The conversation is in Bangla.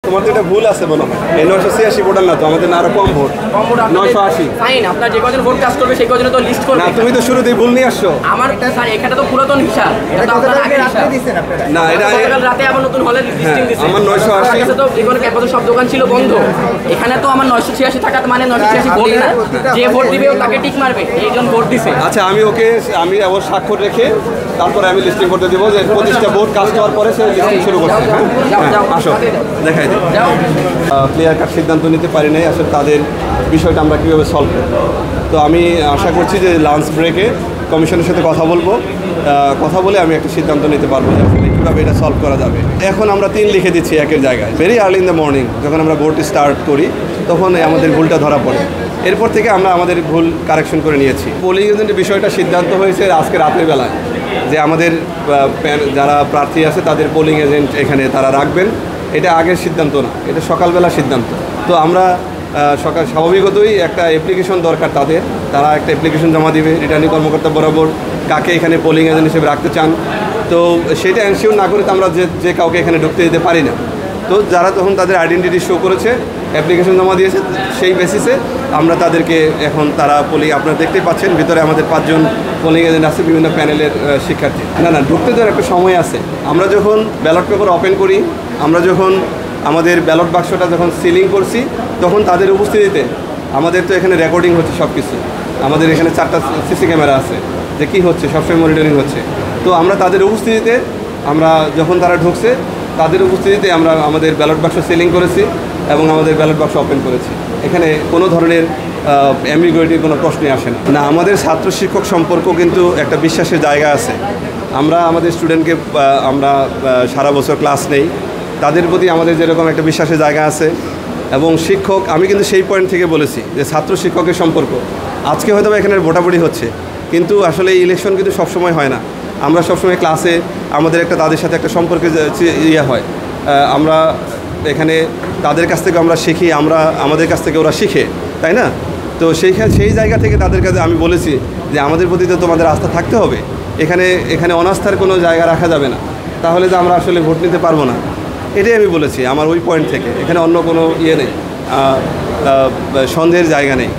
তোমার তো এটা ভুল আছে মনে হয়, এই 986 ভোটার না তো, আমাদের না আরো কম ভোট, 980। ফাইন, আপনার যে কজন ভোট কাজ করবে সেই কজনে তো লিস্ট করবে না, তুমি তো শুরুতেই ভুল নিয়ে আসছো। আমার স্যার এখানে তো পুরাতন হিসাব, এটা তো আপনার আগের হিসাব। না, এটা গতকাল রাতে আবার নতুন হলে লিস্টিং দিছে। আমার 980 কাছে তো যেগুলো একবার সব দোকান ছিল বন্ধ, এখানে তো আমার 986 টাকা মানে 986 ভোট না, যে ভোট দিবে তাকে টিক মারবে, এইজন ভোট দিছে। আচ্ছা, আমি ওর স্বাক্ষর রেখে তারপরে আমি লিস্টিং করতে দেবো যে 25টা ভোট কাজ করার পরে সে লিস্টিং শুরু করছে। আসো দেখাই দিই। ক্লিয়ার কাট সিদ্ধান্ত নিতে পারি নাই আসলে তাদের বিষয়টা আমরা কীভাবে সলভ করব। তো আমি আশা করছি যে লাঞ্চ ব্রেকে কমিশনের সাথে কথা বলবো, কথা বলে আমি একটা সিদ্ধান্ত নিতে পারবো যে আসলে কীভাবে এটা সলভ করা যাবে। এখন আমরা 3 লিখে দিচ্ছি একের জায়গায়। Very early in the morning যখন আমরা ভোট স্টার্ট করি তখন আমাদের ভুলটা ধরা পড়ে, এরপর থেকে আমরা আমাদের ভুল কারেকশন করে নিয়েছি। পোলিং এজেন্টের বিষয়টা সিদ্ধান্ত হয়েছে আজকে রাতের বেলায় যে আমাদের যারা প্রার্থী আছে তাদের পোলিং এজেন্ট এখানে তারা রাখবেন। এটা আগের সিদ্ধান্ত না, এটা সকালবেলা সিদ্ধান্ত। তো আমরা স্বাভাবিকতই একটা অ্যাপ্লিকেশন দরকার তাদের, তারা একটা অ্যাপ্লিকেশন জমা দিবে রিটার্নিং কর্মকর্তা বরাবর কাকে এখানে পোলিং এজেন্ট হিসেবে রাখতে চান। তো সেটা এনশিওর না করে তো আমরা যে কাউকে এখানে ঢুকতে দিতে পারি না। তো যারা তখন তাদের আইডেন্টিটি শো করেছে, অ্যাপ্লিকেশন জমা দিয়েছে, সেই বেসিসে আমরা তাদেরকে এখন তারা আপনারা দেখতেই পাচ্ছেন ভিতরে আমাদের 5 জন পোলিং এজেন্ট আছে, বিভিন্ন প্যানেলের শিক্ষার্থী। না ঢুকতে তো একটা সময় আছে। আমরা যখন ব্যালট পেপার ওপেন করি, আমরা যখন আমাদের ব্যালট বাক্সটা যখন সিলিং করছি, তখন তাদের উপস্থিতিতে আমাদের তো এখানে রেকর্ডিং হচ্ছে সব কিছু। আমাদের এখানে 4টা সিসি ক্যামেরা আছে যে কী হচ্ছে, সবসময় মনিটরিং হচ্ছে। তো আমরা তাদের উপস্থিতিতে, আমরা যখন তারা ঢুকছে তাদের উপস্থিতিতে আমরা আমাদের ব্যালট বাক্স সিলিং করেছি এবং আমাদের ব্যালট বাক্স ওপেন করেছি। এখানে কোনো ধরনের অ্যাম্বিগুইটির কোনো প্রশ্নই আসে না। না, আমাদের ছাত্র শিক্ষক সম্পর্ক কিন্তু একটা বিশ্বাসের জায়গা আছে। আমরা আমাদের স্টুডেন্টকে আমরা সারা বছর ক্লাস নেই, তাদের প্রতি আমাদের যেরকম একটা বিশ্বাসের জায়গা আছে। এবং শিক্ষক, আমি কিন্তু সেই পয়েন্ট থেকে বলেছি যে ছাত্র শিক্ষকের সম্পর্ক আজকে হয়তো এখানে ভোটাভুটি হচ্ছে, কিন্তু আসলে এই ইলেকশন কিন্তু সবসময় হয় না। আমরা সবসময় ক্লাসে আমাদের একটা তাদের সাথে একটা সম্পর্কের হয়। আমরা এখানে তাদের কাছ থেকে আমরা শিখি, আমাদের কাছ থেকে ওরা শিখে, তাই না? তো সেই জায়গা থেকে তাদের কাছে আমি বলেছি যে আমাদের প্রতি তো তোমাদের আস্থা থাকতে হবে, এখানে অনাস্থার কোনো জায়গা রাখা যাবে না, তাহলে তো আমরা আসলে ভোট নিতে পারবো না। এটাই আমি বলেছি আমার ওই পয়েন্ট থেকে। এখানে অন্য কোনো নেই, সন্দেহের জায়গা নেই।